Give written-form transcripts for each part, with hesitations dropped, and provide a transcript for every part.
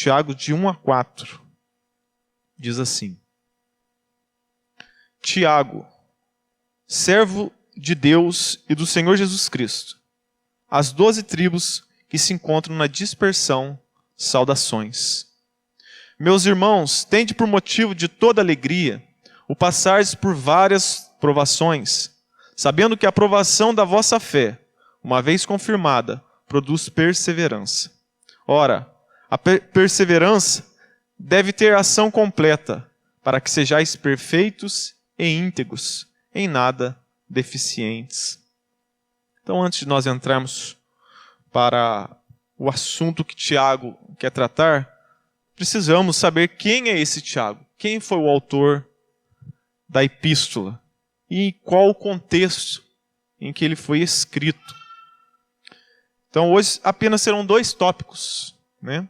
Tiago de 1 a 4, diz assim: Tiago, servo de Deus e do Senhor Jesus Cristo, as 12 tribos que se encontram na dispersão, saudações. Meus irmãos, tende por motivo de toda alegria o passardes por várias provações, sabendo que a provação da vossa fé, uma vez confirmada, produz perseverança. Ora, a perseverança deve ter ação completa, para que sejais perfeitos e íntegros, em nada deficientes. Então, antes de nós entrarmos para o assunto que Tiago quer tratar, precisamos saber quem é esse Tiago, quem foi o autor da epístola e qual o contexto em que ele foi escrito. Então, hoje apenas serão 2 tópicos, né?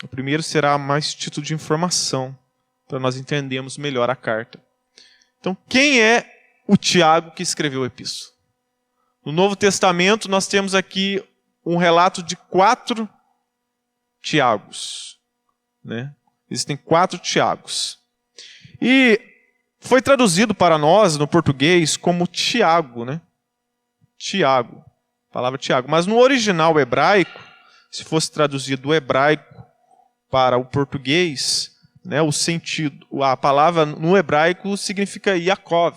O primeiro será mais título de informação, para nós entendermos melhor a carta. Então, quem é o Tiago que escreveu a epístola? No Novo Testamento, nós temos aqui um relato de 4 Tiagos, né? Existem 4 Tiagos. E foi traduzido para nós, no português, como Tiago, né? Tiago, a palavra Tiago. Mas no original hebraico, se fosse traduzido do hebraico para o português, né, o sentido, a palavra no hebraico significa Yaakov,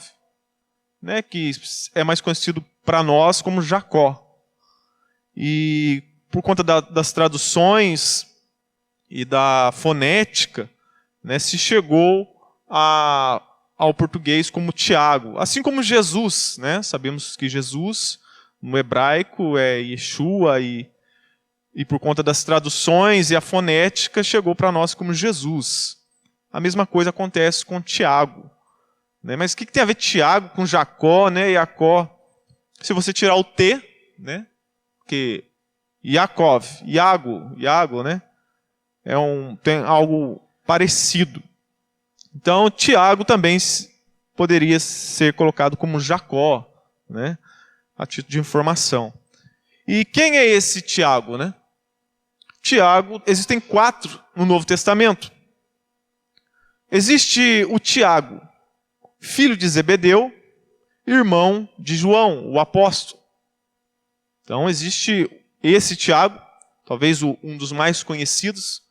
né, que é mais conhecido para nós como Jacó. E por conta das traduções e da fonética, né, se chegou ao português como Tiago. Assim como Jesus, né? Sabemos que Jesus, no hebraico, é Yeshua, e por conta das traduções e a fonética, chegou para nós como Jesus. A mesma coisa acontece com Tiago. Né? Mas o que tem a ver Tiago com Jacó, né? Jacó? Se você tirar o T, né? Porque Yaakov, Iago, né? Tem algo parecido. Então, Tiago também poderia ser colocado como Jacó, né? A título de informação. E quem é esse Tiago, né? Tiago, existem 4 no Novo Testamento. Existe o Tiago, filho de Zebedeu, irmão de João, o apóstolo. Então, existe esse Tiago, talvez um dos mais conhecidos,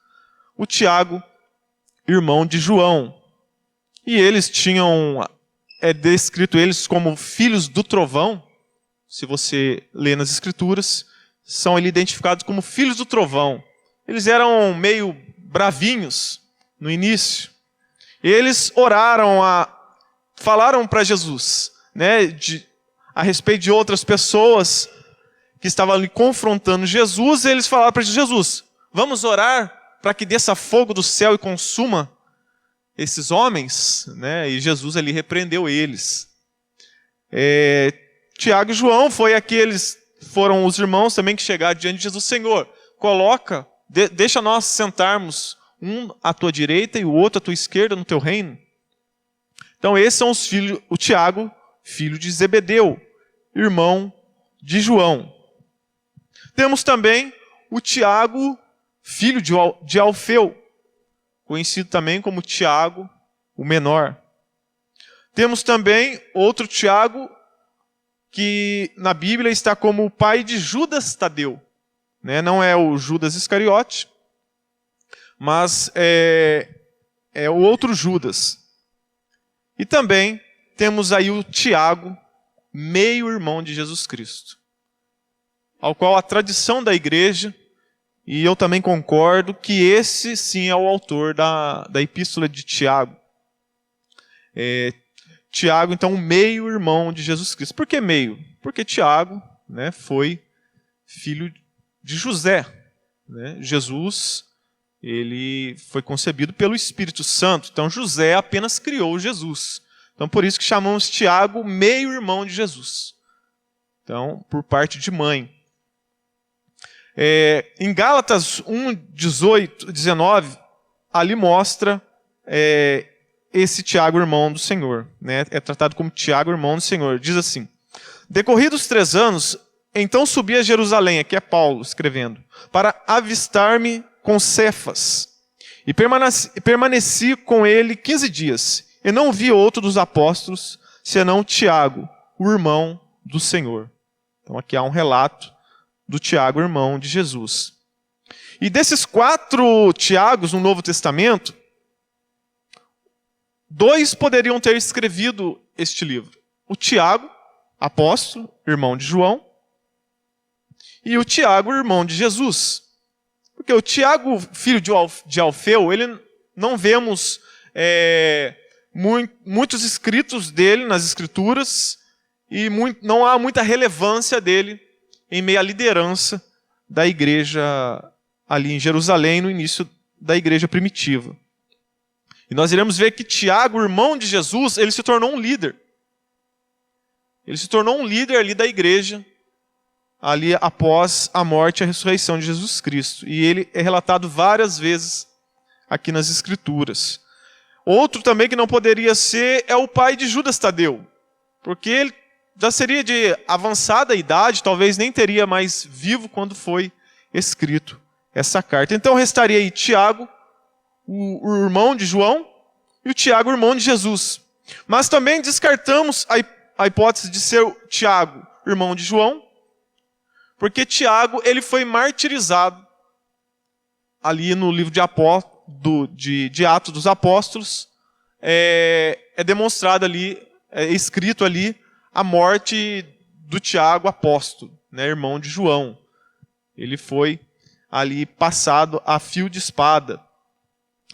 o Tiago, irmão de João. E eles tinham, descrito eles como filhos do trovão. Se você lê nas Escrituras, são ali identificados como filhos do trovão. Eles eram meio bravinhos no início. Eles falaram para Jesus, né, a respeito de outras pessoas que estavam ali confrontando Jesus. Eles falaram para Jesus: vamos orar para que desça fogo do céu e consuma esses homens, né? E Jesus ali repreendeu eles. Tiago e João foram os irmãos também que chegaram diante de Jesus. Senhor, deixa nós sentarmos um à tua direita e o outro à tua esquerda no teu reino. Então esses são os filhos, o Tiago, filho de Zebedeu, irmão de João. Temos também o Tiago, filho de Alfeu, conhecido também como Tiago, o menor. Temos também outro Tiago, que na Bíblia está como o pai de Judas Tadeu. Né? Não é o Judas Iscariote, mas é o outro Judas. E também temos aí o Tiago, meio-irmão de Jesus Cristo, ao qual a tradição da igreja, e eu também concordo, que esse sim é o autor da epístola de Tiago. Tiago, então, meio-irmão de Jesus Cristo. Por que meio? Porque Tiago, né, foi filho de José. Né? Jesus, ele foi concebido pelo Espírito Santo. Então, José apenas criou Jesus. Então, por isso que chamamos Tiago meio-irmão de Jesus. Então, por parte de mãe. Em Gálatas 1, 18, 19, ali mostra esse Tiago, irmão do Senhor. Né? É tratado como Tiago, irmão do Senhor. Diz assim: decorridos 3 anos, então subi a Jerusalém, aqui é Paulo escrevendo, para avistar-me com Cefas, E permaneci com ele 15 dias. E não vi outro dos apóstolos, senão Tiago, o irmão do Senhor. Então aqui há um relato do Tiago, irmão de Jesus. E desses 4 Tiagos no Novo Testamento, 2 poderiam ter escrevido este livro. O Tiago, apóstolo, irmão de João, e o Tiago, irmão de Jesus. Porque o Tiago, filho de Alfeu, ele não vemos muitos escritos dele nas Escrituras e não há muita relevância dele em meio à liderança da igreja ali em Jerusalém, no início da igreja primitiva. E nós iremos ver que Tiago, irmão de Jesus, ele se tornou um líder. Ele se tornou um líder ali da igreja, ali após a morte e a ressurreição de Jesus Cristo. E ele é relatado várias vezes aqui nas Escrituras. Outro também que não poderia ser é o pai de Judas Tadeu, porque ele já seria de avançada idade, talvez nem teria mais vivo quando foi escrito essa carta. Então restaria aí Tiago, o irmão de João, e o Tiago, irmão de Jesus. Mas também descartamos a hipótese de ser o Tiago, irmão de João, porque Tiago ele foi martirizado ali no livro de Atos dos Apóstolos. É demonstrado ali, é escrito ali, a morte do Tiago, apóstolo, né, irmão de João. Ele foi ali passado a fio de espada.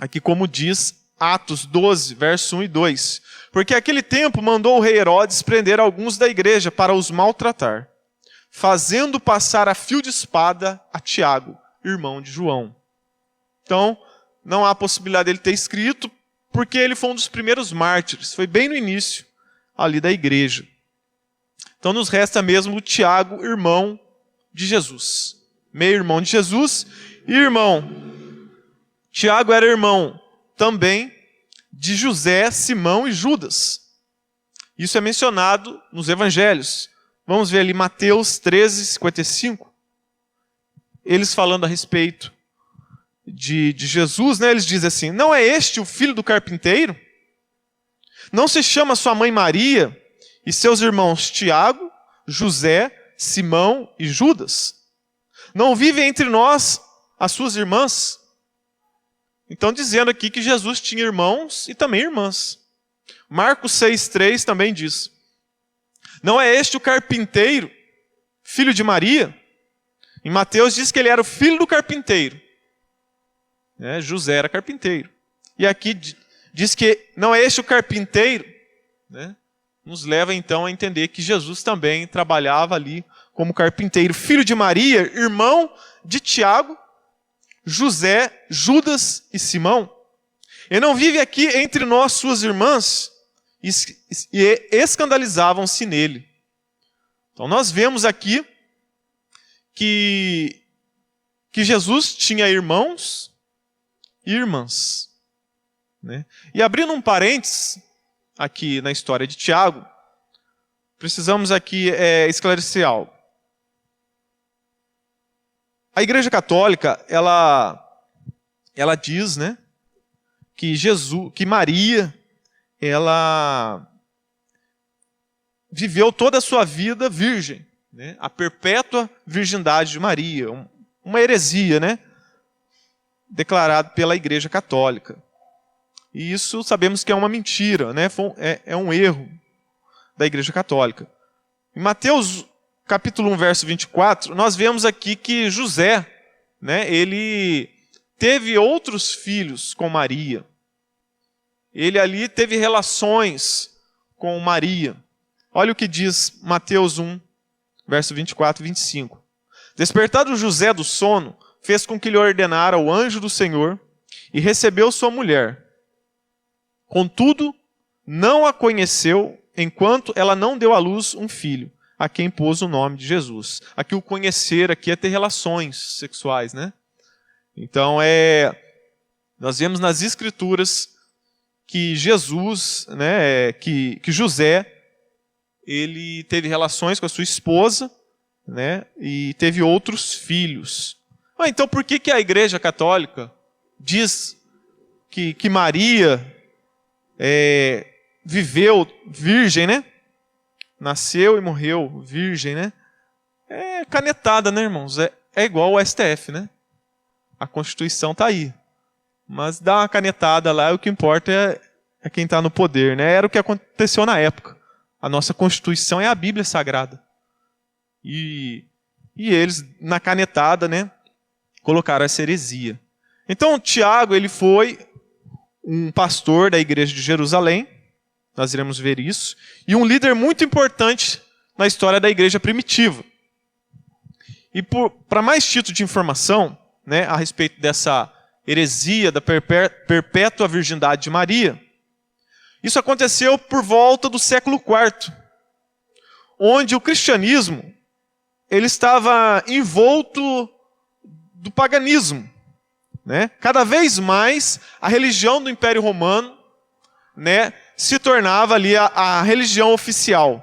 Aqui como diz Atos 12, verso 1 e 2. Porque aquele tempo mandou o rei Herodes prender alguns da igreja para os maltratar, fazendo passar a fio de espada a Tiago, irmão de João. Então, não há possibilidade dele ter escrito, porque ele foi um dos primeiros mártires. Foi bem no início ali da igreja. Então nos resta mesmo o Tiago, irmão de Jesus. Meio irmão de Jesus e irmão. Tiago era irmão também de José, Simão e Judas. Isso é mencionado nos evangelhos. Vamos ver ali Mateus 13, 55. Eles falando a respeito de Jesus, né? Eles dizem assim: não é este o filho do carpinteiro? Não se chama sua mãe Maria e seus irmãos Tiago, José, Simão e Judas? Não vivem entre nós as suas irmãs? Então dizendo aqui que Jesus tinha irmãos e também irmãs. Marcos 6,3 também diz: não é este o carpinteiro, filho de Maria? Em Mateus diz que ele era o filho do carpinteiro. José era carpinteiro. E aqui diz que não é este o carpinteiro, né? Nos leva então a entender que Jesus também trabalhava ali como carpinteiro, filho de Maria, irmão de Tiago, José, Judas e Simão. E não vive aqui entre nós suas irmãs? E escandalizavam-se nele. Então nós vemos aqui que Jesus tinha irmãos e irmãs, né? E abrindo um parênteses aqui na história de Tiago, precisamos aqui esclarecer algo. A Igreja Católica, ela diz, né, que Maria, ela viveu toda a sua vida virgem, né? A perpétua virgindade de Maria, uma heresia, né? Declarado pela Igreja Católica. E isso sabemos que é uma mentira, né? É um erro da Igreja Católica. Em Mateus capítulo 1, verso 24, nós vemos aqui que José, né, ele teve outros filhos com Maria. Ele ali teve relações com Maria. Olha o que diz Mateus 1, verso 24 e 25. Despertado José do sono, fez com que lhe ordenara o anjo do Senhor e recebeu sua mulher. Contudo, não a conheceu enquanto ela não deu à luz um filho, a quem pôs o nome de Jesus. Aqui o conhecer aqui é ter relações sexuais, né? Então nós vemos nas Escrituras que Jesus, né, que José, ele teve relações com a sua esposa, né, e teve outros filhos. Então por que a Igreja Católica diz que Maria viveu virgem, né? Nasceu e morreu virgem, né? É canetada, né, irmãos? É igual o STF, né? A Constituição está aí. Mas dá uma canetada lá e o que importa é quem está no poder, né? Era o que aconteceu na época. A nossa Constituição é a Bíblia Sagrada. E eles, na canetada, né, colocaram essa heresia. Então, Tiago, ele foi um pastor da igreja de Jerusalém, nós iremos ver isso, e um líder muito importante na história da igreja primitiva. E para mais título de informação, né, a respeito dessa heresia da perpétua virgindade de Maria, isso aconteceu por volta do século IV, onde o cristianismo ele estava envolto do paganismo, né? Cada vez mais a religião do Império Romano, né, se tornava ali a religião oficial.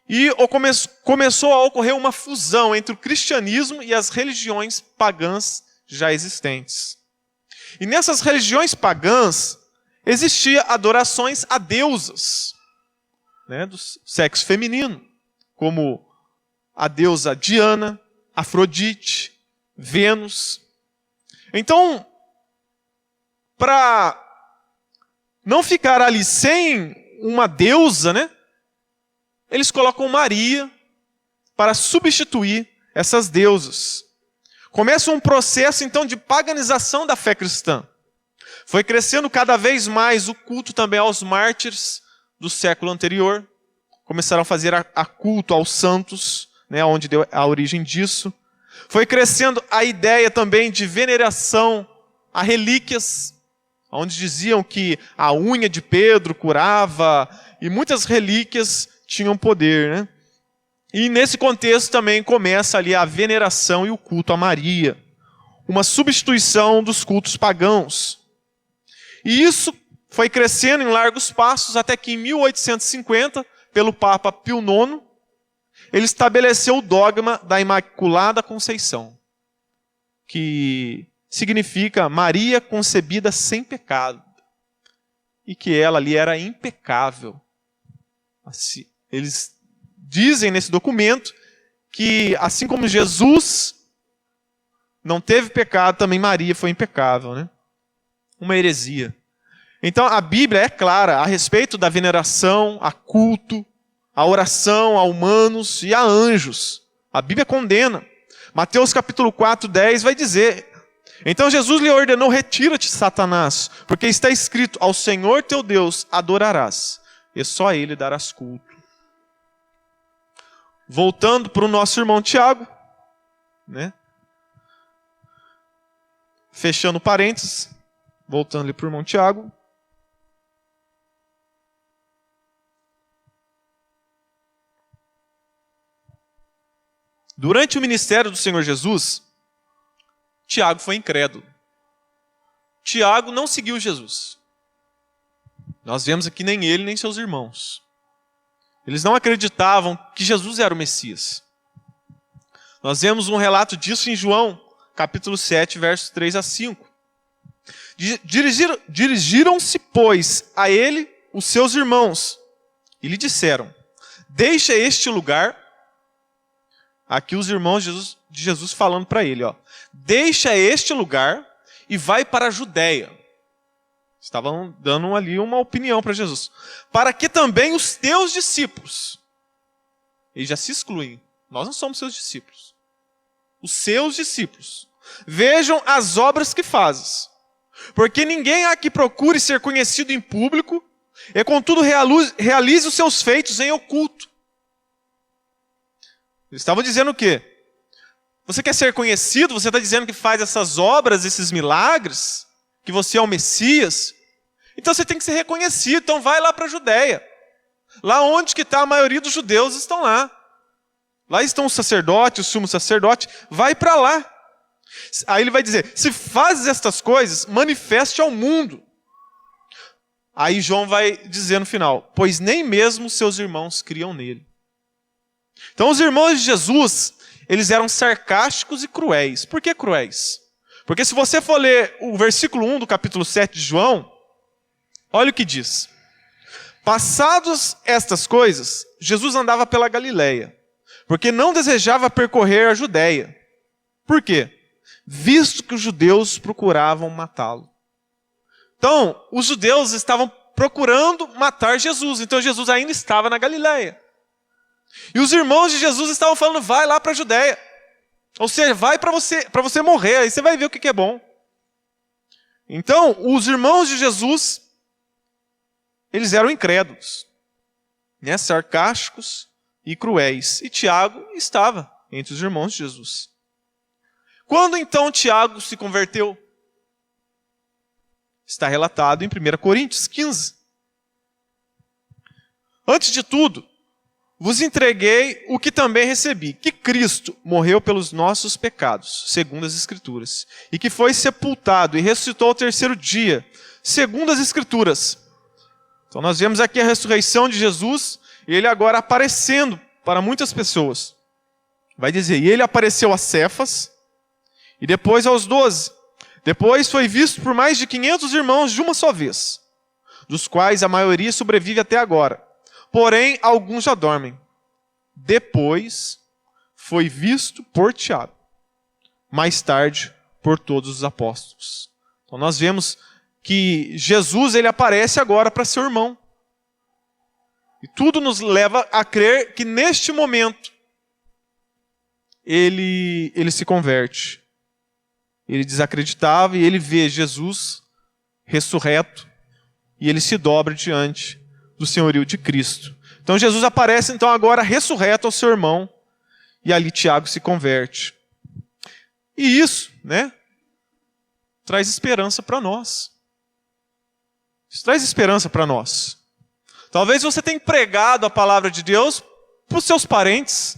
E começou a ocorrer uma fusão entre o cristianismo e as religiões pagãs já existentes. E nessas religiões pagãs existia adorações a deusas, né, do sexo feminino, como a deusa Diana, Afrodite, Vênus. Então, para não ficar ali sem uma deusa, né, eles colocam Maria para substituir essas deusas. Começa um processo, então, de paganização da fé cristã. Foi crescendo cada vez mais o culto também aos mártires do século anterior. Começaram a fazer a culto aos santos, né, onde deu a origem disso. Foi crescendo a ideia também de veneração a relíquias, onde diziam que a unha de Pedro curava, e muitas relíquias tinham poder, né? E nesse contexto também começa ali a veneração e o culto a Maria, uma substituição dos cultos pagãos. E isso foi crescendo em largos passos até que em 1850, pelo Papa Pio IX, ele estabeleceu o dogma da Imaculada Conceição, que significa Maria concebida sem pecado, e que ela ali era impecável. Assim, eles dizem nesse documento que, assim como Jesus não teve pecado, também Maria foi impecável, né? Uma heresia. Então a Bíblia é clara a respeito da veneração, a culto, a oração a humanos e a anjos. A Bíblia condena. Mateus capítulo 4, 10 vai dizer: então Jesus lhe ordenou, retira-te, Satanás, porque está escrito, ao Senhor teu Deus adorarás, e só a Ele darás culto. Voltando para o nosso irmão Tiago, né? Fechando parênteses, voltando ali para o irmão Tiago. Durante o ministério do Senhor Jesus, Tiago foi incrédulo. Tiago não seguiu Jesus. Nós vemos aqui nem ele, nem seus irmãos. Eles não acreditavam que Jesus era o Messias. Nós vemos um relato disso em João, capítulo 7, versos 3 a 5. Dirigiram-se, pois, a ele os seus irmãos, e lhe disseram: deixa este lugar. Aqui os irmãos de Jesus falando para ele, ó, deixa este lugar e vai para a Judéia. Estavam dando ali uma opinião para Jesus. Para que também os teus discípulos, eles já se excluem, nós não somos seus discípulos, os seus discípulos, vejam as obras que fazes. Porque ninguém há que procure ser conhecido em público, e contudo realize os seus feitos em oculto. Eles estavam dizendo o quê? Você quer ser conhecido? Você está dizendo que faz essas obras, esses milagres? Que você é o Messias? Então você tem que ser reconhecido. Então vai lá para a Judéia. Lá onde que está a maioria dos judeus estão lá. Lá estão os sacerdotes, o sumo sacerdote. Vai para lá. Aí ele vai dizer, se fazes estas coisas, manifeste ao mundo. Aí João vai dizer no final, pois nem mesmo seus irmãos criam nele. Então os irmãos de Jesus, eles eram sarcásticos e cruéis. Por que cruéis? Porque se você for ler o versículo 1 do capítulo 7 de João, olha o que diz. Passados estas coisas, Jesus andava pela Galileia, porque não desejava percorrer a Judéia. Por quê? Visto que os judeus procuravam matá-lo. Então, os judeus estavam procurando matar Jesus. Então, Jesus ainda estava na Galileia. E os irmãos de Jesus estavam falando, vai lá para a Judéia. Ou seja, vai para você morrer, aí você vai ver o que é bom. Então, os irmãos de Jesus, eles eram incrédulos, né? Sarcásticos e cruéis. E Tiago estava entre os irmãos de Jesus. Quando então Tiago se converteu? Está relatado em 1 Coríntios 15. Antes de tudo, vos entreguei o que também recebi, que Cristo morreu pelos nossos pecados, segundo as Escrituras, e que foi sepultado e ressuscitou ao terceiro dia, segundo as Escrituras. Então nós vemos aqui a ressurreição de Jesus, e ele agora aparecendo para muitas pessoas. Vai dizer, e ele apareceu a Cefas, e depois aos 12. Depois foi visto por mais de 500 irmãos de uma só vez, dos quais a maioria sobrevive até agora. Porém, alguns já dormem. Depois foi visto por Tiago. Mais tarde, por todos os apóstolos. Então nós vemos que Jesus ele aparece agora para seu irmão. E tudo nos leva a crer que neste momento ele se converte. Ele desacreditava e ele vê Jesus ressurreto e ele se dobra diante do senhorio de Cristo. Então Jesus aparece então agora ressurreto ao seu irmão e ali Tiago se converte. E isso, né, traz esperança para nós. Isso traz esperança para nós. Talvez você tenha pregado a palavra de Deus para os seus parentes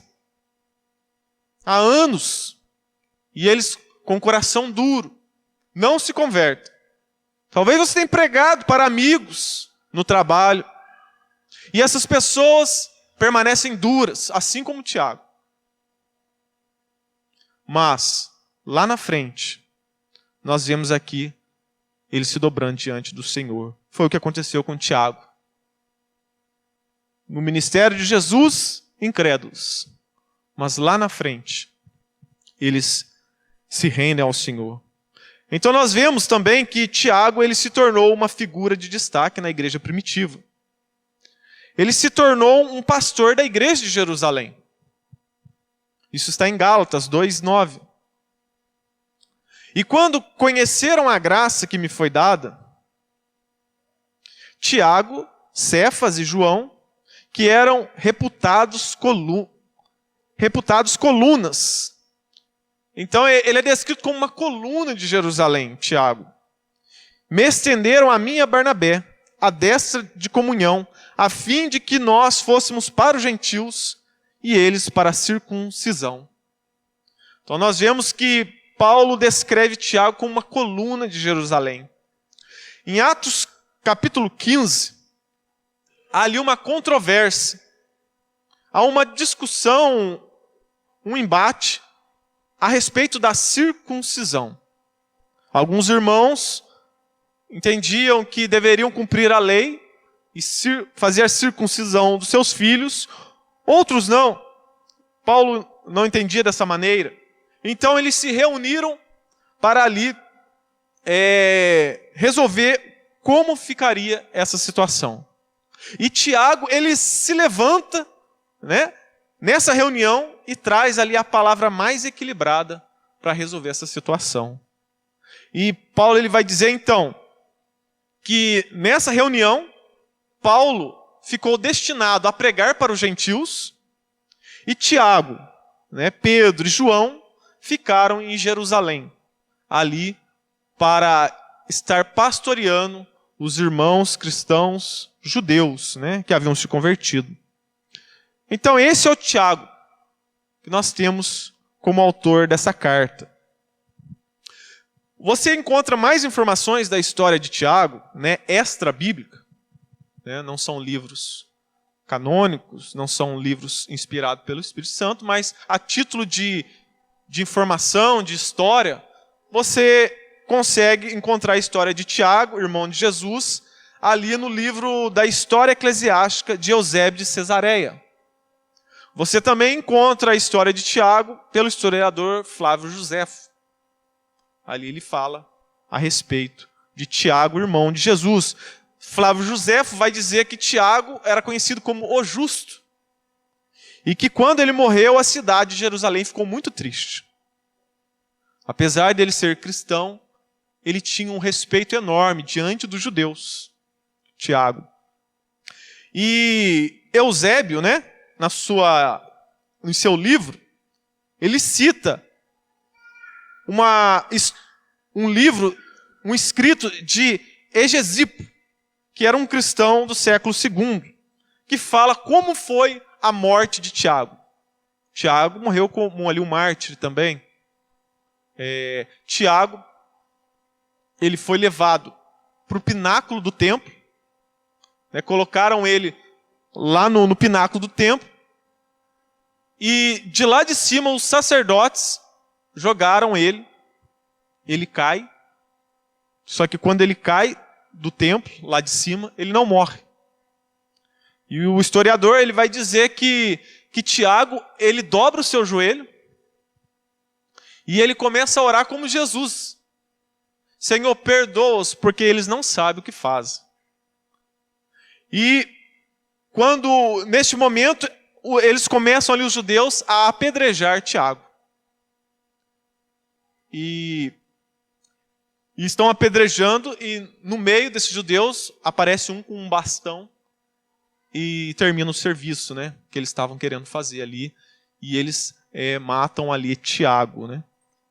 há anos e eles com o coração duro não se convertem. Talvez você tenha pregado para amigos no trabalho e essas pessoas permanecem duras, assim como Tiago. Mas, lá na frente, nós vemos aqui ele se dobrando diante do Senhor. Foi o que aconteceu com Tiago. No ministério de Jesus, incrédulos. Mas lá na frente, eles se rendem ao Senhor. Então nós vemos também que Tiago ele se tornou uma figura de destaque na igreja primitiva. Ele se tornou um pastor da igreja de Jerusalém. Isso está em Gálatas 2:9. E quando conheceram a graça que me foi dada, Tiago, Cefas e João, que eram reputados colunas. Então ele é descrito como uma coluna de Jerusalém, Tiago. Me estenderam a mim e a Barnabé, a destra de comunhão, a fim de que nós fôssemos para os gentios e eles para a circuncisão. Então nós vemos que Paulo descreve Tiago como uma coluna de Jerusalém. Em Atos capítulo 15, há ali uma controvérsia, há uma discussão, um embate a respeito da circuncisão. Alguns irmãos entendiam que deveriam cumprir a lei e fazer a circuncisão dos seus filhos, outros não. Paulo não entendia dessa maneira. Então eles se reuniram para ali resolver como ficaria essa situação. E Tiago, ele se levanta, né, nessa reunião e traz ali a palavra mais equilibrada para resolver essa situação. E Paulo ele vai dizer então que nessa reunião Paulo ficou destinado a pregar para os gentios e Tiago, né, Pedro e João ficaram em Jerusalém, ali para estar pastoreando os irmãos cristãos judeus, né, que haviam se convertido. Então esse é o Tiago que nós temos como autor dessa carta. Você encontra mais informações da história de Tiago, né, extra-bíblica, né, não são livros canônicos, não são livros inspirados pelo Espírito Santo, mas a título de informação, de história, você consegue encontrar a história de Tiago, irmão de Jesus, ali no livro da História Eclesiástica de Eusébio de Cesareia. Você também encontra a história de Tiago pelo historiador Flávio Joséfo. Ali ele fala a respeito de Tiago, irmão de Jesus. Flávio Joséfo vai dizer que Tiago era conhecido como o Justo. E que quando ele morreu, a cidade de Jerusalém ficou muito triste. Apesar dele ser cristão, ele tinha um respeito enorme diante dos judeus. Tiago. E Eusébio, né, no seu livro, ele cita um livro, um escrito de Hegesipo, que era um cristão do século II, que fala como foi a morte de Tiago. Tiago morreu como ali um mártir também. Tiago, ele foi levado para o pináculo do templo, né, colocaram ele lá no pináculo do templo, e de lá de cima os sacerdotes jogaram ele cai, só que quando ele cai do templo, lá de cima, ele não morre. E o historiador ele vai dizer que Tiago, ele dobra o seu joelho, e ele começa a orar como Jesus. Senhor, perdoa-os, porque eles não sabem o que fazem. E quando, neste momento, eles começam ali, os judeus, a apedrejar Tiago. E estão apedrejando, e no meio desses judeus aparece um com um bastão e termina o serviço, né, que eles estavam querendo fazer ali. E eles matam ali Tiago, né?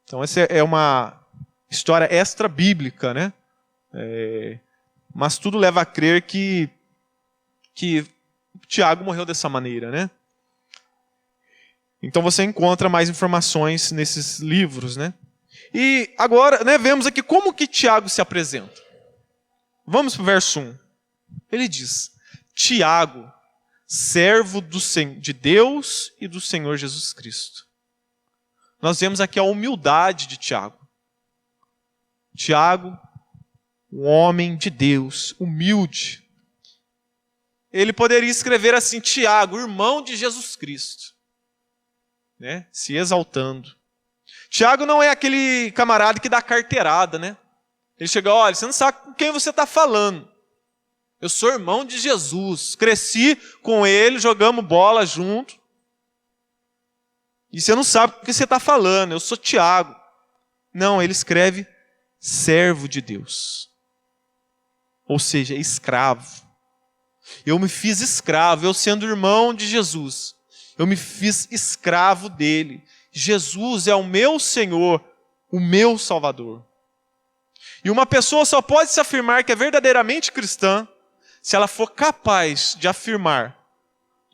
Então essa é uma história extra-bíblica, né? Mas tudo leva a crer que Tiago morreu dessa maneira, né? Então você encontra mais informações nesses livros, né? E agora, né, vemos aqui como que Tiago se apresenta. Vamos para o verso 1. Ele diz: Tiago, servo de Deus e do Senhor Jesus Cristo. Nós vemos aqui a humildade de Tiago. Tiago, um homem de Deus, humilde. Ele poderia escrever assim: Tiago, irmão de Jesus Cristo, né? Se exaltando. Tiago não é aquele camarada que dá carteirada, né? Ele chega: olha, você não sabe com quem você está falando. Eu sou irmão de Jesus, cresci com ele, jogamos bola junto. E você não sabe com quem você está falando, eu sou Tiago. Não, ele escreve servo de Deus. Ou seja, escravo. Eu me fiz escravo, eu sendo irmão de Jesus, eu me fiz escravo dele. Jesus é o meu Senhor, o meu Salvador. E uma pessoa só pode se afirmar que é verdadeiramente cristã se ela for capaz de afirmar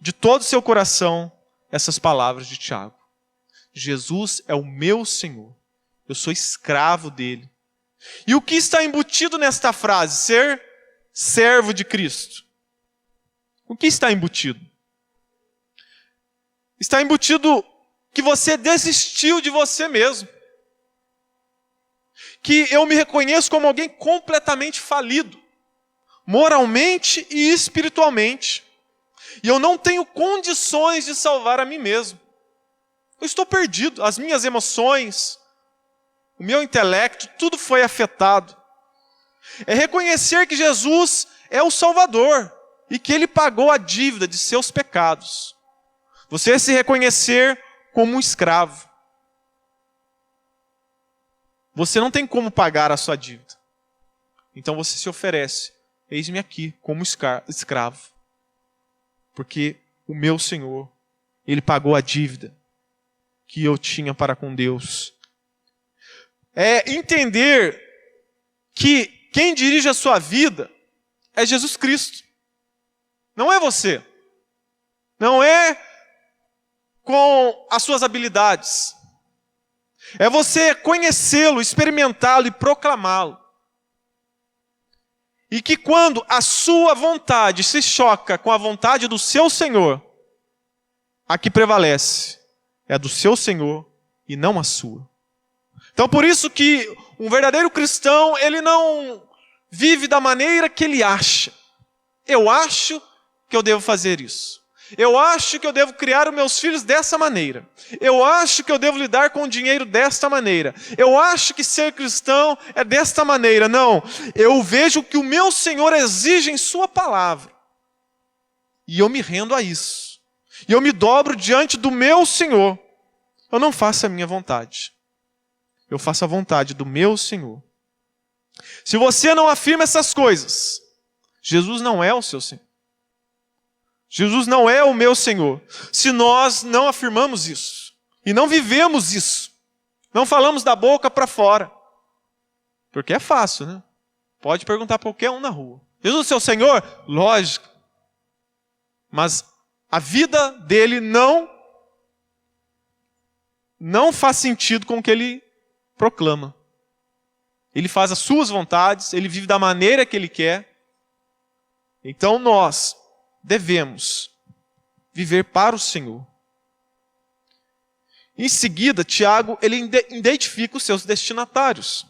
de todo o seu coração essas palavras de Tiago. Jesus é o meu Senhor, eu sou escravo dele. E o que está embutido nesta frase, ser servo de Cristo? O que está embutido? Está embutido que você desistiu de você mesmo. Que eu me reconheço como alguém completamente falido, moralmente e espiritualmente. E eu não tenho condições de salvar a mim mesmo. Eu estou perdido, as minhas emoções, o meu intelecto, tudo foi afetado. É reconhecer que Jesus é o Salvador e que Ele pagou a dívida de seus pecados. Você se reconhecer como um escravo. Você não tem como pagar a sua dívida. Então você se oferece: eis-me aqui como escravo. Porque o meu Senhor, Ele pagou a dívida que eu tinha para com Deus. É entender que quem dirige a sua vida é Jesus Cristo. Não é você. Não é com as suas habilidades. É você conhecê-lo, experimentá-lo e proclamá-lo. E que quando a sua vontade se choca com a vontade do seu Senhor, a que prevalece é a do seu Senhor e não a sua. Então, por isso que um verdadeiro cristão, ele não vive da maneira que ele acha. Eu acho que eu devo fazer isso. Eu acho que eu devo criar os meus filhos dessa maneira. Eu acho que eu devo lidar com o dinheiro desta maneira. Eu acho que ser cristão é desta maneira. Não, eu vejo que o meu Senhor exige em sua palavra. E eu me rendo a isso. E eu me dobro diante do meu Senhor. Eu não faço a minha vontade. Eu faço a vontade do meu Senhor. Se você não afirma essas coisas, Jesus não é o seu Senhor. Jesus não é o meu Senhor. Se nós não afirmamos isso, e não vivemos isso, não falamos da boca para fora, porque é fácil, né? Pode perguntar para qualquer um na rua. Jesus é o seu Senhor? Lógico. Mas a vida dele não faz sentido com o que ele proclama. Ele faz as suas vontades, ele vive da maneira que ele quer. Então nós devemos viver para o Senhor. Em seguida, Tiago, ele identifica os seus destinatários.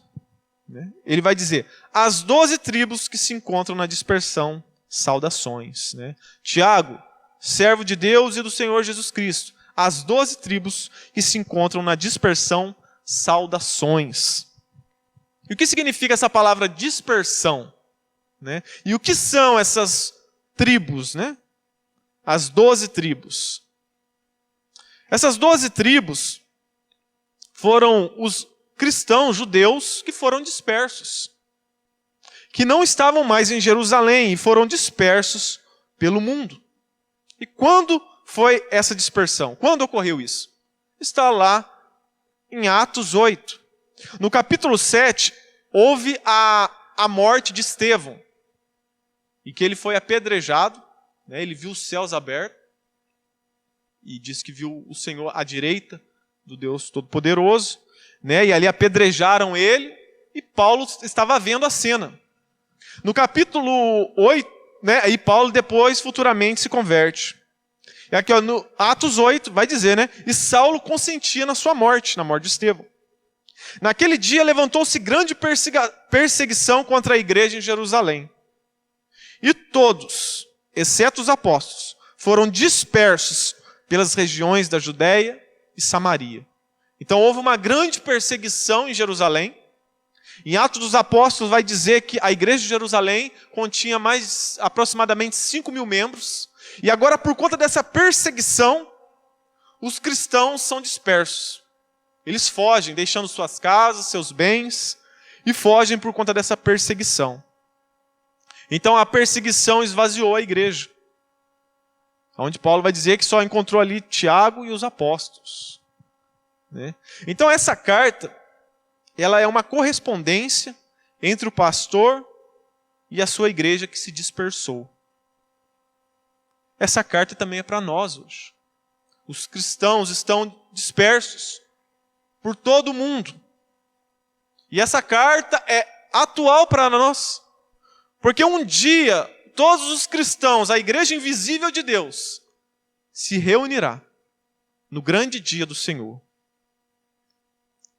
Ele vai dizer, as 12 tribos que se encontram na dispersão, saudações. Tiago, servo de Deus e do Senhor Jesus Cristo, as 12 tribos que se encontram na dispersão, saudações. E o que significa essa palavra dispersão? E o que são essas tribos, As 12 tribos. Essas 12 tribos foram os cristãos judeus que foram dispersos, que não estavam mais em Jerusalém e foram dispersos pelo mundo. E quando foi essa dispersão? Quando ocorreu isso? Está lá em Atos 8. No capítulo 7, houve a morte de Estevão, e que ele foi apedrejado, ele viu os céus abertos, e disse que viu o Senhor à direita do Deus Todo-Poderoso, e ali apedrejaram ele, e Paulo estava vendo a cena. No capítulo 8, aí Paulo depois, futuramente, se converte. E aqui, no Atos 8, vai dizer, e Saulo consentia na sua morte, na morte de Estevão. Naquele dia levantou-se grande perseguição contra a igreja em Jerusalém. E todos, exceto os apóstolos, foram dispersos pelas regiões da Judéia e Samaria. Então houve uma grande perseguição em Jerusalém. Em Atos dos Apóstolos vai dizer que a igreja de Jerusalém continha aproximadamente 5.000 membros. E agora, por conta dessa perseguição, os cristãos são dispersos. Eles fogem, deixando suas casas, seus bens, e fogem por conta dessa perseguição. Então a perseguição esvaziou a igreja. Onde Paulo vai dizer que só encontrou ali Tiago e os apóstolos. Então essa carta, ela é uma correspondência entre o pastor e a sua igreja que se dispersou. Essa carta também é para nós hoje. Os cristãos estão dispersos por todo o mundo. E essa carta é atual para nós. Porque um dia, todos os cristãos, a igreja invisível de Deus, se reunirá no grande dia do Senhor.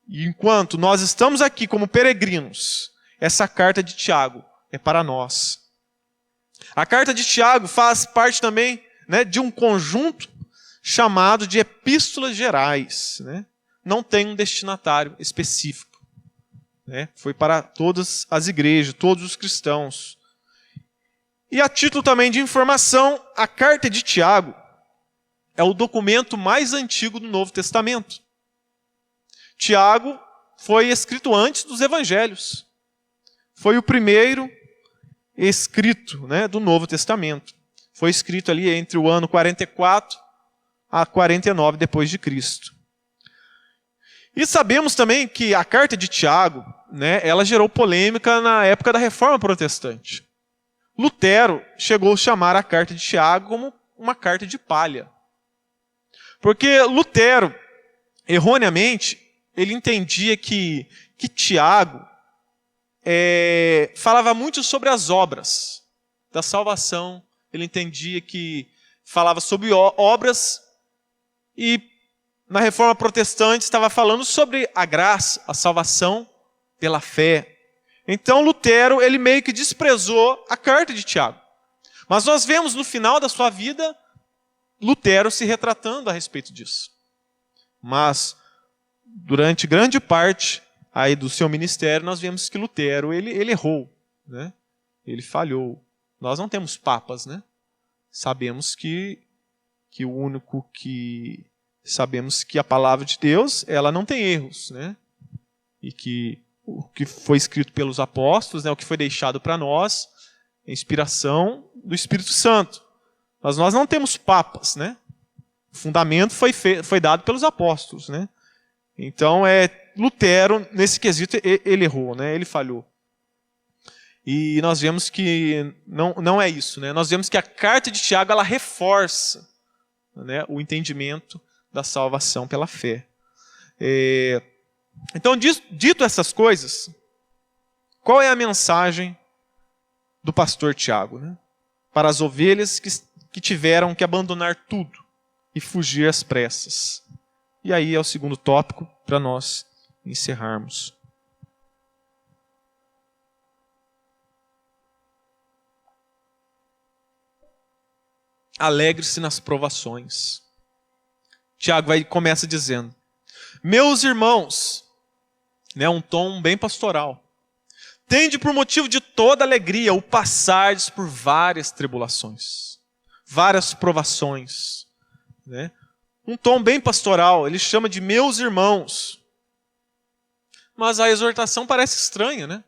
E enquanto nós estamos aqui como peregrinos, essa carta de Tiago é para nós. A carta de Tiago faz parte também de um conjunto chamado de epístolas gerais. Não tem um destinatário específico. Foi para todas as igrejas, todos os cristãos. E a título também de informação, a carta de Tiago é o documento mais antigo do Novo Testamento. Tiago foi escrito antes dos evangelhos. Foi o primeiro escrito do Novo Testamento. Foi escrito ali entre o ano 44 a 49 depois de Cristo. E sabemos também que a carta de Tiago, ela gerou polêmica na época da Reforma Protestante. Lutero chegou a chamar a carta de Tiago como uma carta de palha. Porque Lutero, erroneamente, ele entendia que Tiago falava muito sobre as obras da salvação. Ele entendia que falava sobre obras e na Reforma Protestante, estava falando sobre a graça, a salvação pela fé. Então Lutero, ele meio que desprezou a carta de Tiago. Mas nós vemos no final da sua vida, Lutero se retratando a respeito disso. Mas, durante grande parte aí do seu ministério, nós vemos que Lutero, ele errou, né? Ele falhou. Nós não temos papas, né? Sabemos que o único que... Sabemos que a palavra de Deus, ela não tem erros, né? E que o que foi escrito pelos apóstolos, né, o que foi deixado para nós, é inspiração do Espírito Santo. Mas nós não temos papas, né? O fundamento foi dado pelos apóstolos, né? Então, Lutero, nesse quesito, ele errou, né? Ele falhou. E nós vemos que não é isso, né? Nós vemos que a carta de Tiago, ela reforça, né, o entendimento da salvação pela fé. Então, dito essas coisas, qual é a mensagem do pastor Tiago, né? Para as ovelhas que tiveram que abandonar tudo e fugir às pressas. E aí é o segundo tópico para nós encerrarmos. Alegre-se nas provações. Tiago começa dizendo: meus irmãos, né, um tom bem pastoral, tende por motivo de toda alegria o passardes por várias tribulações, várias provações, né? Um tom bem pastoral, ele chama de meus irmãos. Mas a exortação parece estranha, né?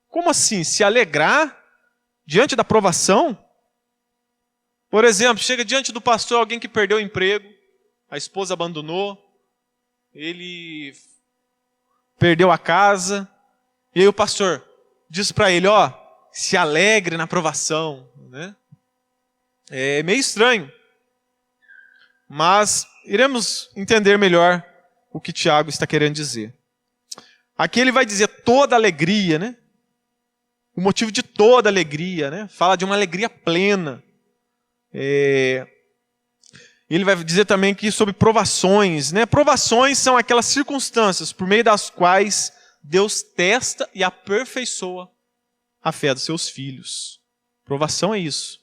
Como assim? Se alegrar diante da provação? Por exemplo, chega diante do pastor alguém que perdeu o emprego, a esposa abandonou, ele perdeu a casa, e aí o pastor diz para ele, se alegre na provação, né? É meio estranho, mas iremos entender melhor o que Tiago está querendo dizer. Aqui ele vai dizer toda alegria, né? O motivo de toda alegria, né? Fala de uma alegria plena. Ele vai dizer também que sobre provações, né? Provações são aquelas circunstâncias por meio das quais Deus testa e aperfeiçoa a fé dos seus filhos. Provação é isso.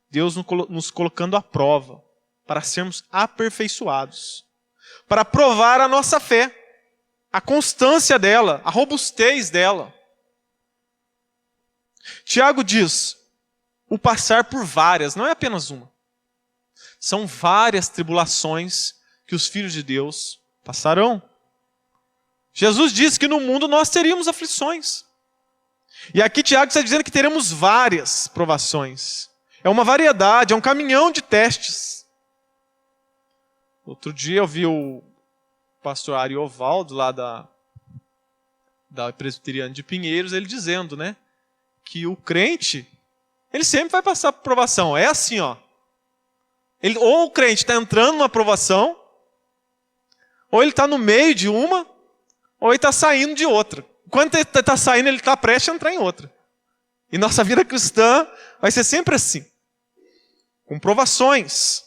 Deus nos colocando à prova para sermos aperfeiçoados, para provar a nossa fé, a constância dela, a robustez dela. Tiago diz: o passar por várias, não é apenas uma. São várias tribulações que os filhos de Deus passarão. Jesus disse que no mundo nós teríamos aflições. E aqui Tiago está dizendo que teremos várias provações. É uma variedade, é um caminhão de testes. Outro dia eu vi o pastor Ariovaldo, lá da Presbiteriana de Pinheiros, ele dizendo, né, que o crente, ele sempre vai passar por provação. É assim, ou o crente está entrando numa provação, ou ele está no meio de uma, ou ele está saindo de outra. Quando ele está saindo, ele está prestes a entrar em outra. E nossa vida cristã vai ser sempre assim. Com provações,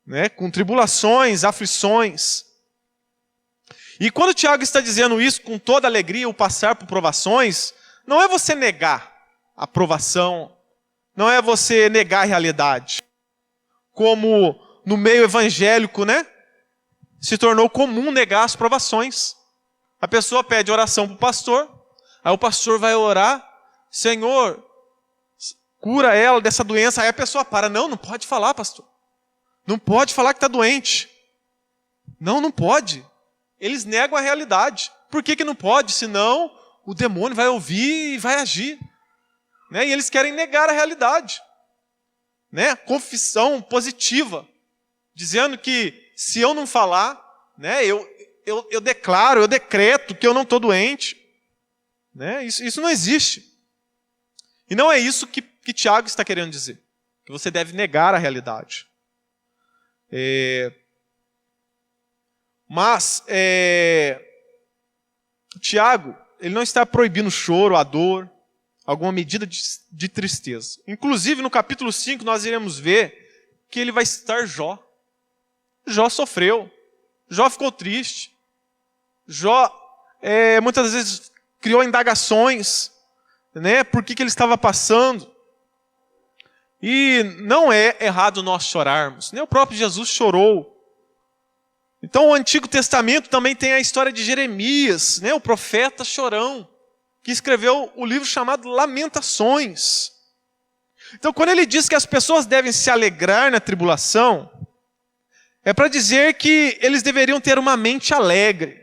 né? Com tribulações, aflições. E quando o Tiago está dizendo isso com toda alegria, o passar por provações, não é você negar a provação, não é você negar a realidade. Como no meio evangélico, né? Se tornou comum negar as provações. A pessoa pede oração para o pastor, aí o pastor vai orar, Senhor, cura ela dessa doença. Aí a pessoa para, não pode falar, pastor. Não pode falar que está doente. Não pode. Eles negam a realidade. Por que não pode? Senão o demônio vai ouvir e vai agir. Né? E eles querem negar a realidade. Né? Confissão positiva, dizendo que se eu não falar, né, eu declaro, eu decreto que eu não estou doente. Né? Isso não existe. E não é isso que Tiago está querendo dizer. Que você deve negar a realidade. Mas Tiago, ele não está proibindo o choro, a dor, alguma medida de tristeza. Inclusive, no capítulo 5, nós iremos ver que ele vai citar Jó. Jó sofreu, Jó ficou triste, Jó muitas vezes criou indagações, né, por que ele estava passando. E não é errado nós chorarmos, nem o próprio Jesus chorou. Então o Antigo Testamento também tem a história de Jeremias, né, o profeta chorão, que escreveu o livro chamado Lamentações. Então quando ele diz que as pessoas devem se alegrar na tribulação, é para dizer que eles deveriam ter uma mente alegre,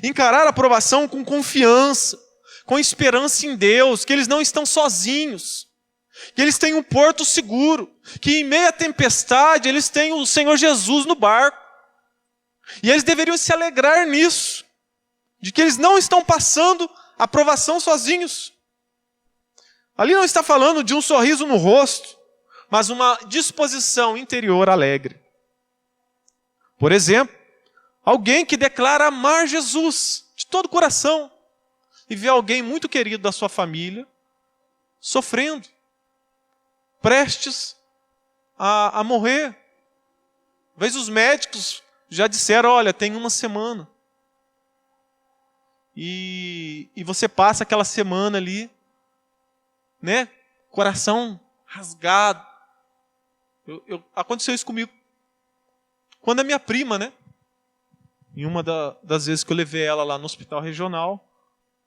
encarar a provação com confiança, com esperança em Deus, que eles não estão sozinhos, que eles têm um porto seguro, que em meio à tempestade eles têm o Senhor Jesus no barco. E eles deveriam se alegrar nisso, de que eles não estão passando a provação sozinhos. Ali não está falando de um sorriso no rosto, mas uma disposição interior alegre. Por exemplo, alguém que declara amar Jesus de todo o coração e vê alguém muito querido da sua família sofrendo, prestes a morrer. Às vezes os médicos já disseram, olha, tem uma semana. E você passa aquela semana ali, né? Coração rasgado. Aconteceu isso comigo. Quando a minha prima, né? Em uma das vezes que eu levei ela lá no hospital regional,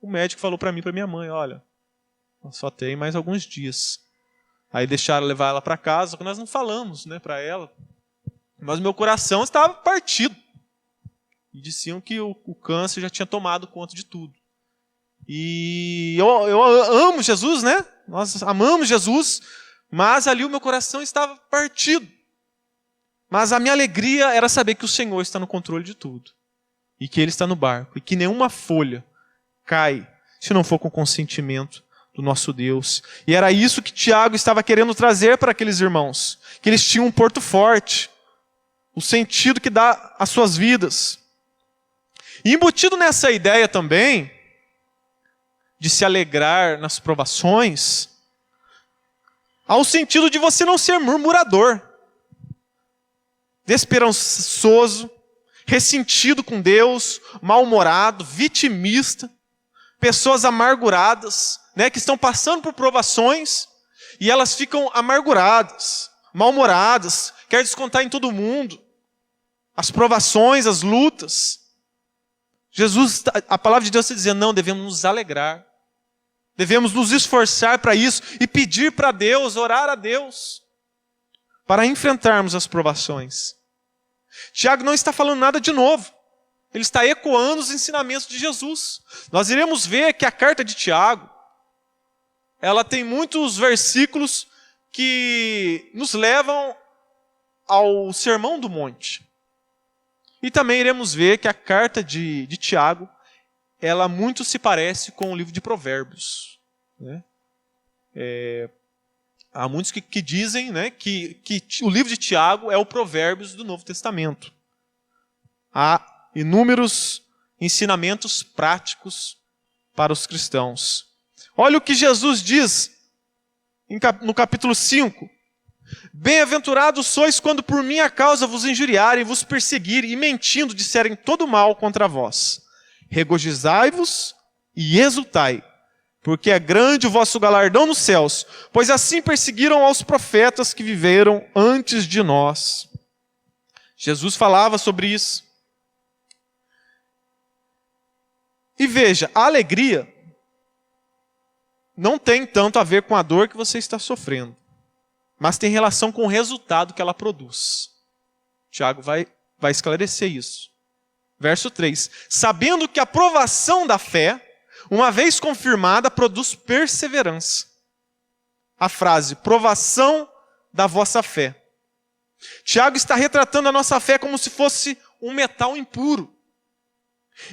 o médico falou para mim e para minha mãe, olha, só tem mais alguns dias. Aí deixaram levar ela para casa, só que nós não falamos, né, para ela. Mas meu coração estava partido. E diziam que o câncer já tinha tomado conta de tudo. E eu amo Jesus, né? Nós amamos Jesus, mas ali o meu coração estava partido. Mas a minha alegria era saber que o Senhor está no controle de tudo. E que Ele está no barco. E que nenhuma folha cai, se não for com consentimento do nosso Deus. E era isso que Tiago estava querendo trazer para aqueles irmãos. Que eles tinham um porto forte. O sentido que dá às suas vidas. E embutido nessa ideia também, de se alegrar nas provações, há o sentido de você não ser murmurador, desesperançoso, ressentido com Deus, mal-humorado, vitimista, pessoas amarguradas, né, que estão passando por provações e elas ficam amarguradas, mal-humoradas, querem descontar em todo mundo as provações, as lutas. Jesus, a palavra de Deus está dizendo, não, devemos nos alegrar, devemos nos esforçar para isso e pedir para Deus, orar a Deus, para enfrentarmos as provações. Tiago não está falando nada de novo, ele está ecoando os ensinamentos de Jesus. Nós iremos ver que a carta de Tiago, ela tem muitos versículos que nos levam ao Sermão do Monte. E também iremos ver que a carta de Tiago, ela muito se parece com o livro de Provérbios. Né? Há muitos que dizem, né, que o livro de Tiago é o Provérbios do Novo Testamento. Há inúmeros ensinamentos práticos para os cristãos. Olha o que Jesus diz no capítulo 5. Bem-aventurados sois quando por minha causa vos injuriarem, vos perseguirem e mentindo disserem todo mal contra vós. Regozijai-vos e exultai, porque é grande o vosso galardão nos céus, pois assim perseguiram aos profetas que viveram antes de nós. Jesus falava sobre isso. E veja, a alegria não tem tanto a ver com a dor que você está sofrendo, mas tem relação com o resultado que ela produz. Tiago vai esclarecer isso. Verso 3. Sabendo que a provação da fé, uma vez confirmada, produz perseverança. A frase, provação da vossa fé. Tiago está retratando a nossa fé como se fosse um metal impuro.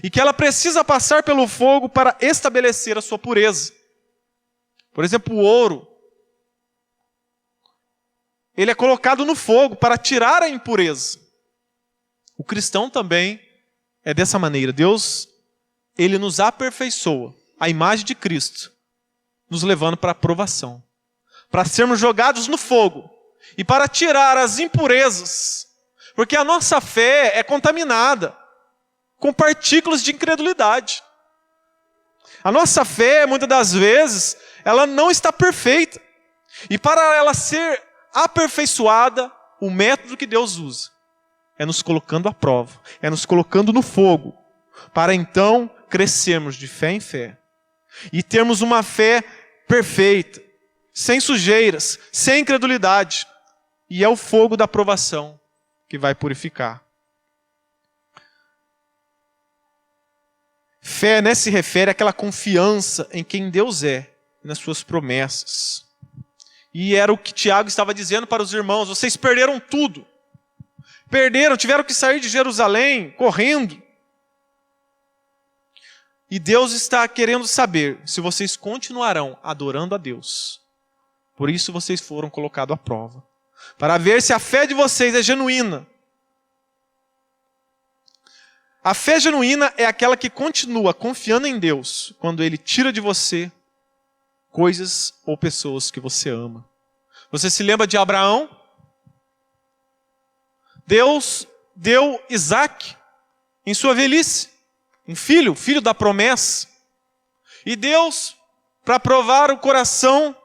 E que ela precisa passar pelo fogo para estabelecer a sua pureza. Por exemplo, o ouro. Ele é colocado no fogo para tirar a impureza. O cristão também é dessa maneira. Deus, Ele nos aperfeiçoa, a imagem de Cristo, nos levando para a provação. Para sermos jogados no fogo. E para tirar as impurezas. Porque a nossa fé é contaminada com partículas de incredulidade. A nossa fé, muitas das vezes, ela não está perfeita. E para ela ser aperfeiçoada, o método que Deus usa é nos colocando à prova, é nos colocando no fogo, para então crescermos de fé em fé e termos uma fé perfeita, sem sujeiras, sem incredulidade. E é o fogo da provação que vai purificar. Fé, né, se refere àquela confiança em quem Deus é, nas suas promessas. E era o que Tiago estava dizendo para os irmãos: vocês perderam tudo. Perderam, tiveram que sair de Jerusalém correndo. E Deus está querendo saber se vocês continuarão adorando a Deus. Por isso vocês foram colocados à prova, para ver se a fé de vocês é genuína. A fé genuína é aquela que continua confiando em Deus quando Ele tira de você coisas ou pessoas que você ama. Você se lembra de Abraão? Deus deu Isaac em sua velhice, um filho da promessa. E Deus, para provar o coração,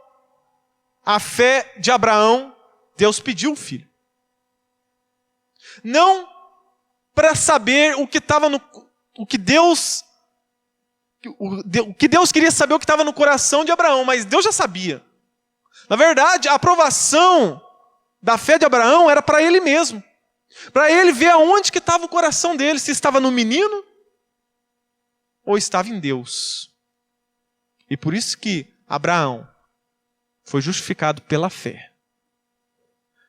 a fé de Abraão, Deus pediu um filho. Não para saber o que estava no... O que Deus queria saber o que estava no coração de Abraão, mas Deus já sabia. Na verdade, a aprovação da fé de Abraão era para ele mesmo. Para ele ver aonde que estava o coração dele, se estava no menino ou estava em Deus. E por isso que Abraão foi justificado pela fé.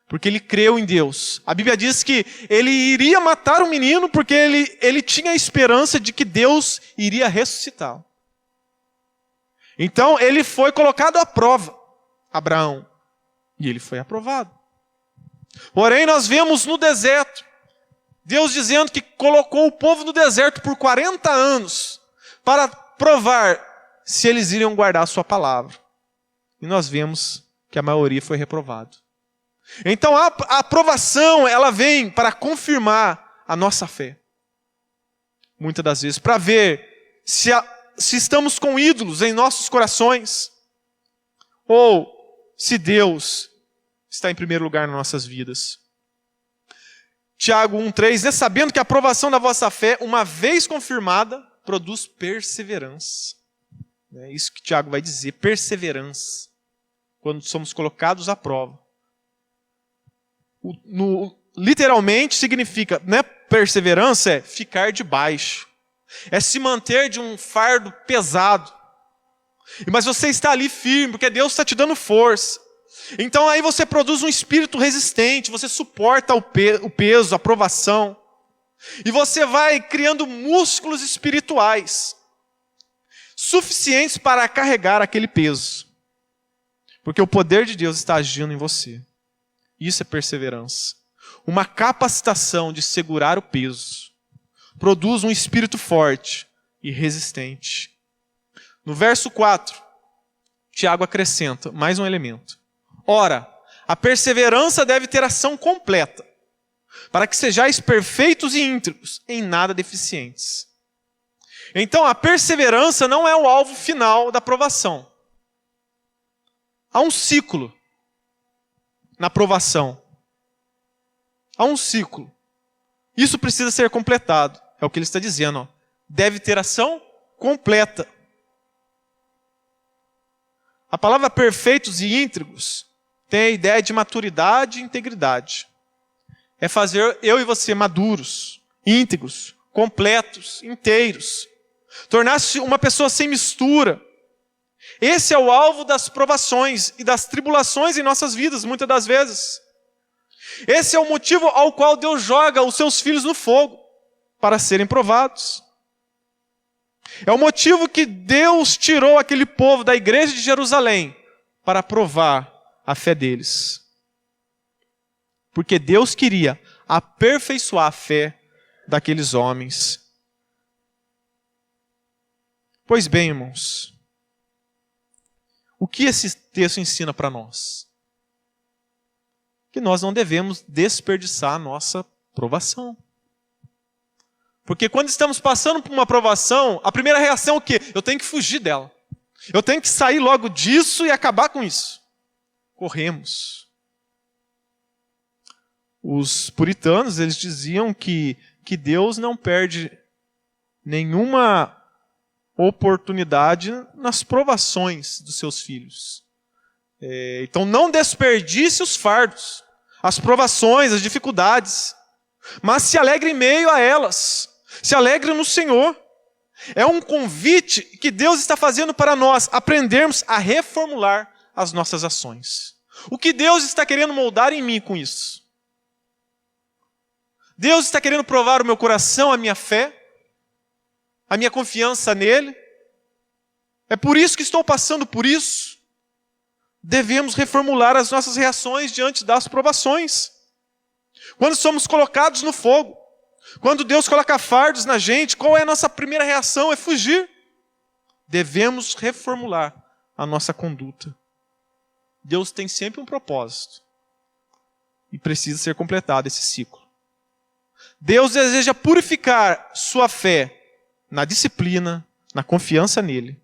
Porque ele creu em Deus. A Bíblia diz que ele iria matar o menino porque ele tinha a esperança de que Deus iria ressuscitá-lo. Então ele foi colocado à prova, Abraão, e ele foi aprovado. Porém, nós vemos no deserto, Deus dizendo que colocou o povo no deserto por 40 anos para provar se eles iriam guardar a sua palavra. E nós vemos que a maioria foi reprovado. Então a aprovação, ela vem para confirmar a nossa fé. Muitas das vezes, para ver se estamos com ídolos em nossos corações, ou se Deus está em primeiro lugar nas nossas vidas. Tiago 1,3, né? Sabendo que a aprovação da vossa fé, uma vez confirmada, produz perseverança. É isso que Tiago vai dizer, perseverança. Quando somos colocados à prova. Literalmente significa, né? Perseverança é ficar debaixo. É se manter de um fardo pesado. Mas você está ali firme, porque Deus está te dando força. Então aí você produz um espírito resistente, você suporta o peso, a provação. E você vai criando músculos espirituais suficientes para carregar aquele peso. Porque o poder de Deus está agindo em você. Isso é perseverança. Uma capacitação de segurar o peso. Produz um espírito forte e resistente. No verso 4, Tiago acrescenta mais um elemento. Ora, a perseverança deve ter ação completa, para que sejais perfeitos e íntegros, em nada deficientes. Então, a perseverança não é o alvo final da provação. Há um ciclo na provação. Há um ciclo. Isso precisa ser completado. É o que ele está dizendo. Deve ter ação completa. A palavra perfeitos e íntegros tem a ideia de maturidade e integridade. É fazer eu e você maduros, íntegros, completos, inteiros. Tornar-se uma pessoa sem mistura. Esse é o alvo das provações e das tribulações em nossas vidas, muitas das vezes. Esse é o motivo ao qual Deus joga os seus filhos no fogo, para serem provados. É o motivo que Deus tirou aquele povo da igreja de Jerusalém, para provar a fé deles. Porque Deus queria aperfeiçoar a fé daqueles homens. Pois bem, irmãos, o que esse texto ensina para nós? Que nós não devemos desperdiçar a nossa Provação. Porque quando estamos passando por uma provação, a primeira reação é o quê? Eu tenho que fugir dela. Eu tenho que sair logo disso e acabar com isso. Corremos. Os puritanos, eles diziam que Deus não perde nenhuma oportunidade nas provações dos seus filhos. Então não desperdice os fardos, as provações, as dificuldades, mas se alegre em meio a elas. Se alegre no Senhor. É um convite que Deus está fazendo para nós aprendermos a reformular as nossas ações. O que Deus está querendo moldar em mim com isso? Deus está querendo provar o meu coração, a minha fé, a minha confiança nele. É por isso que estou passando por isso. Devemos reformular as nossas reações diante das provações. Quando somos colocados no fogo, quando Deus coloca fardos na gente, qual é a nossa primeira reação? É fugir. Devemos reformular a nossa conduta. Deus tem sempre um propósito. E precisa ser completado esse ciclo. Deus deseja purificar sua fé na disciplina, na confiança nele.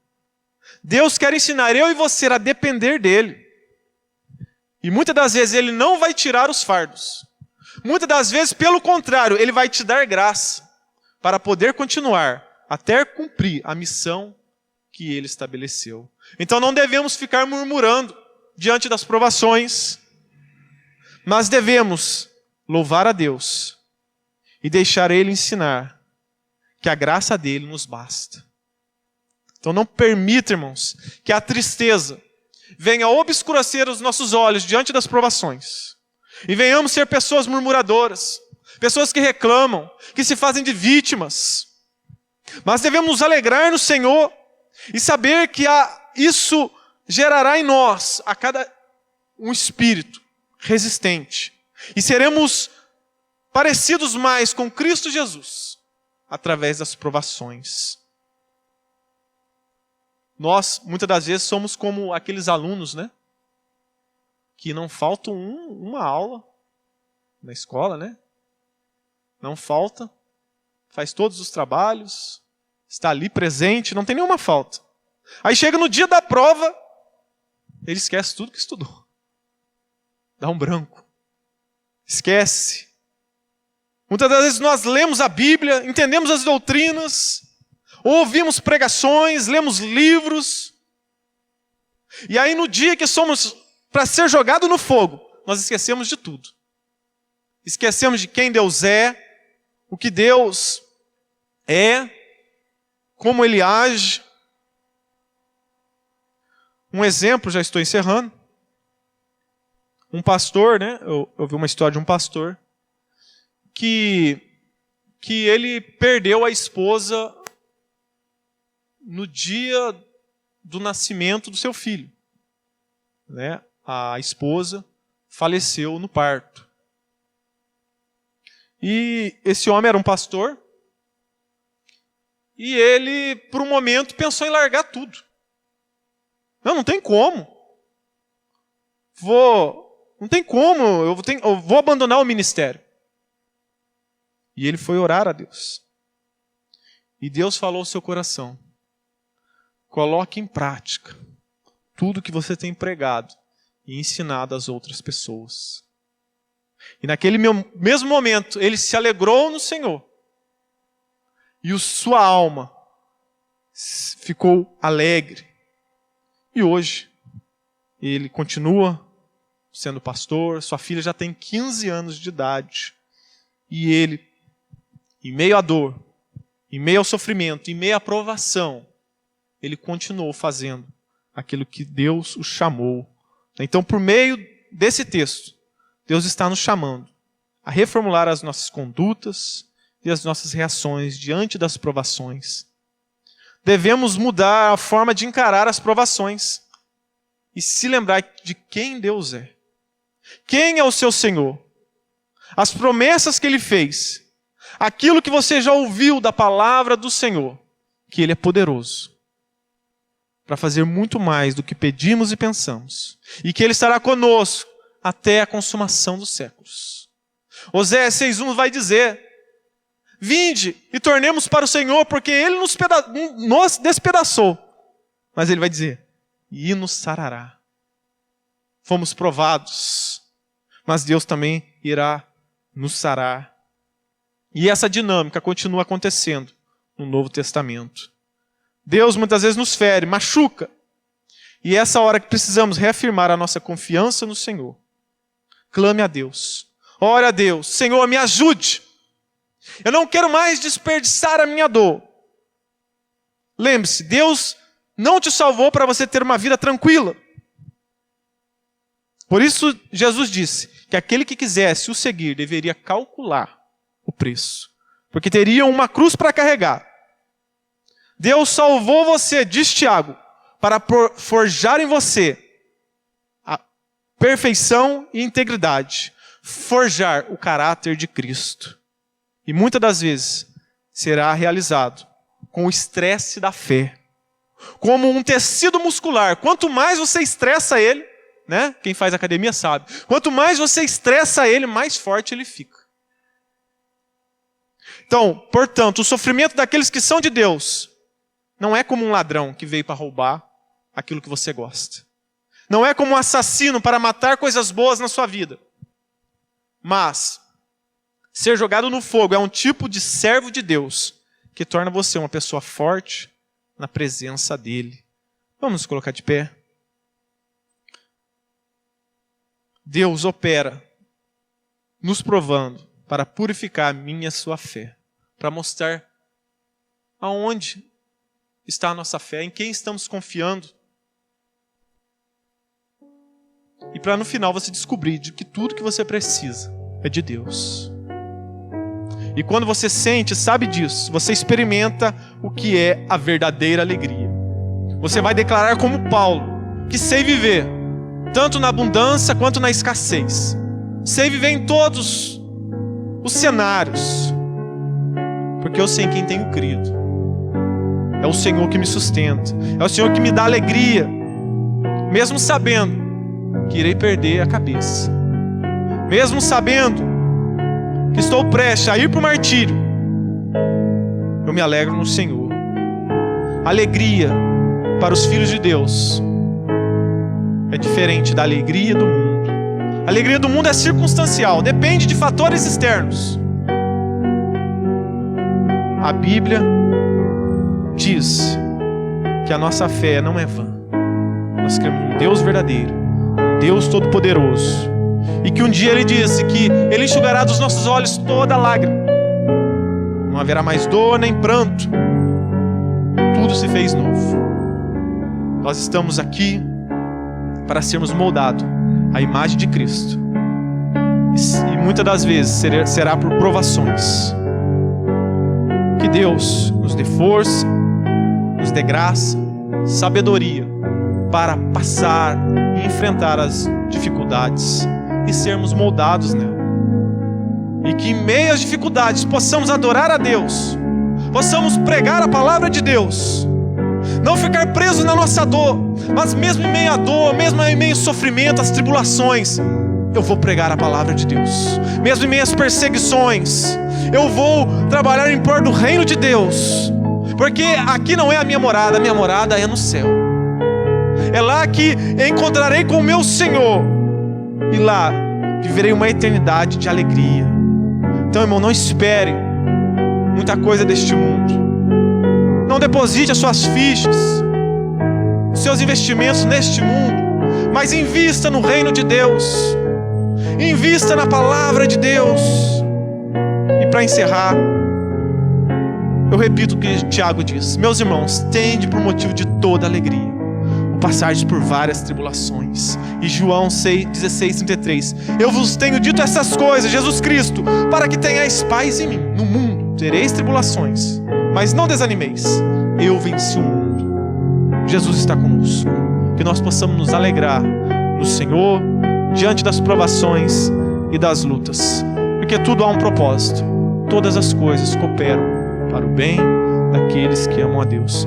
Deus quer ensinar eu e você a depender dele. E muitas das vezes ele não vai tirar os fardos. Muitas das vezes, pelo contrário, ele vai te dar graça para poder continuar até cumprir a missão que ele estabeleceu. Então não devemos ficar murmurando diante das provações, mas devemos louvar a Deus e deixar ele ensinar que a graça dele nos basta. Então não permita, irmãos, que a tristeza venha obscurecer os nossos olhos diante das provações. E venhamos ser pessoas murmuradoras, pessoas que reclamam, que se fazem de vítimas. Mas devemos nos alegrar no Senhor e saber que isso gerará em nós um espírito resistente. E seremos parecidos mais com Cristo Jesus através das provações. Nós, muitas das vezes, somos como aqueles alunos, né? Que não falta uma aula na escola, né? Não falta, faz todos os trabalhos, está ali presente, não tem nenhuma falta. Aí chega no dia da prova, ele esquece tudo que estudou. Dá um branco. Esquece. Muitas das vezes nós lemos a Bíblia, entendemos as doutrinas, ouvimos pregações, lemos livros, e aí no dia que somos para ser jogado no fogo, nós esquecemos de tudo. Esquecemos de quem Deus é, o que Deus é, como Ele age. Um exemplo, já estou encerrando. Um pastor, né? Eu vi uma história de um pastor que ele perdeu a esposa no dia do nascimento do seu filho, né? A esposa faleceu no parto. E esse homem era um pastor. E ele, por um momento, pensou em largar tudo. Não tem como. Não tem como, eu vou abandonar o ministério. E ele foi orar a Deus. E Deus falou ao seu coração: coloque em prática tudo que você tem pregado e ensinado às outras pessoas. E naquele mesmo momento, ele se alegrou no Senhor. E sua alma ficou alegre. E hoje, ele continua sendo pastor, sua filha já tem 15 anos de idade. E ele, em meio à dor, em meio ao sofrimento, em meio à provação, ele continuou fazendo aquilo que Deus o chamou. Então, por meio desse texto, Deus está nos chamando a reformular as nossas condutas e as nossas reações diante das provações. Devemos mudar a forma de encarar as provações e se lembrar de quem Deus é. Quem é o seu Senhor? As promessas que Ele fez. Aquilo que você já ouviu da palavra do Senhor. Que Ele é poderoso para fazer muito mais do que pedimos e pensamos. E que Ele estará conosco até a consumação dos séculos. Oséias 6:1 vai dizer: vinde e tornemos para o Senhor, porque Ele nos despedaçou. Mas Ele vai dizer: e nos sarará. Fomos provados, mas Deus também irá nos sarar. E essa dinâmica continua acontecendo no Novo Testamento. Deus muitas vezes nos fere, machuca. E é essa hora que precisamos reafirmar a nossa confiança no Senhor. Clame a Deus. Ore a Deus. Senhor, me ajude. Eu não quero mais desperdiçar a minha dor. Lembre-se, Deus não te salvou para você ter uma vida tranquila. Por isso, Jesus disse que aquele que quisesse o seguir deveria calcular o preço, porque teria uma cruz para carregar. Deus salvou você, diz Tiago, para forjar em você a perfeição e integridade, forjar o caráter de Cristo. E muitas das vezes será realizado com o estresse da fé, como um tecido muscular. Quanto mais você estressa ele, né? Quem faz academia sabe. Quanto mais você estressa ele, mais forte ele fica. Então, portanto, o sofrimento daqueles que são de Deus não é como um ladrão que veio para roubar aquilo que você gosta. Não é como um assassino para matar coisas boas na sua vida. Mas ser jogado no fogo é um tipo de servo de Deus que torna você uma pessoa forte na presença dele. Vamos nos colocar de pé. Deus opera nos provando para purificar a minha e a sua fé, para mostrar aonde está a nossa fé, em quem estamos confiando. E para no final você descobrir de que tudo que você precisa é de Deus. E quando você sente, sabe disso, você experimenta o que é a verdadeira alegria. Você vai declarar como Paulo, que sei viver, tanto na abundância quanto na escassez. Sei viver em todos os cenários, porque eu sei em quem tenho crido. É o Senhor que me sustenta, é o Senhor que me dá alegria, mesmo sabendo que irei perder a cabeça, mesmo sabendo que estou prestes a ir para o martírio. Eu me alegro no Senhor. Alegria para os filhos de Deus é diferente da alegria do mundo. A alegria do mundo é circunstancial, depende de fatores externos. A Bíblia diz que a nossa fé não é vã. Nós cremos em um Deus verdadeiro, um Deus todo-poderoso, e que um dia Ele disse que Ele enxugará dos nossos olhos toda lágrima. Não haverá mais dor nem pranto. Tudo se fez novo. Nós estamos aqui para sermos moldados à imagem de Cristo. E muitas das vezes será por provações. Que Deus nos dê força, nos dê graça, sabedoria para passar e enfrentar as dificuldades e sermos moldados nela. E que em meio às dificuldades possamos adorar a Deus, possamos pregar a palavra de Deus, não ficar presos na nossa dor, mas mesmo em meio à dor, mesmo em meio ao sofrimento, às tribulações, eu vou pregar a palavra de Deus. Mesmo em meio às perseguições, eu vou trabalhar em prol do reino de Deus, porque aqui não é a minha morada é no céu. É lá que encontrarei com o meu Senhor, e lá viverei uma eternidade de alegria. Então, irmão, não espere muita coisa deste mundo. Não deposite as suas fichas, os seus investimentos neste mundo, mas invista no reino de Deus. Invista na palavra de Deus. E para encerrar, eu repito o que Tiago diz: meus irmãos, tende por motivo de toda alegria o passardes por várias tribulações. E João 16:33, eu vos tenho dito essas coisas, Jesus Cristo, para que tenhais paz em mim. No mundo tereis tribulações, mas não desanimeis, eu venci o mundo. Jesus está conosco. Que nós possamos nos alegrar no Senhor diante das provações e das lutas, porque tudo há um propósito. Todas as coisas cooperam para o bem daqueles que amam a Deus.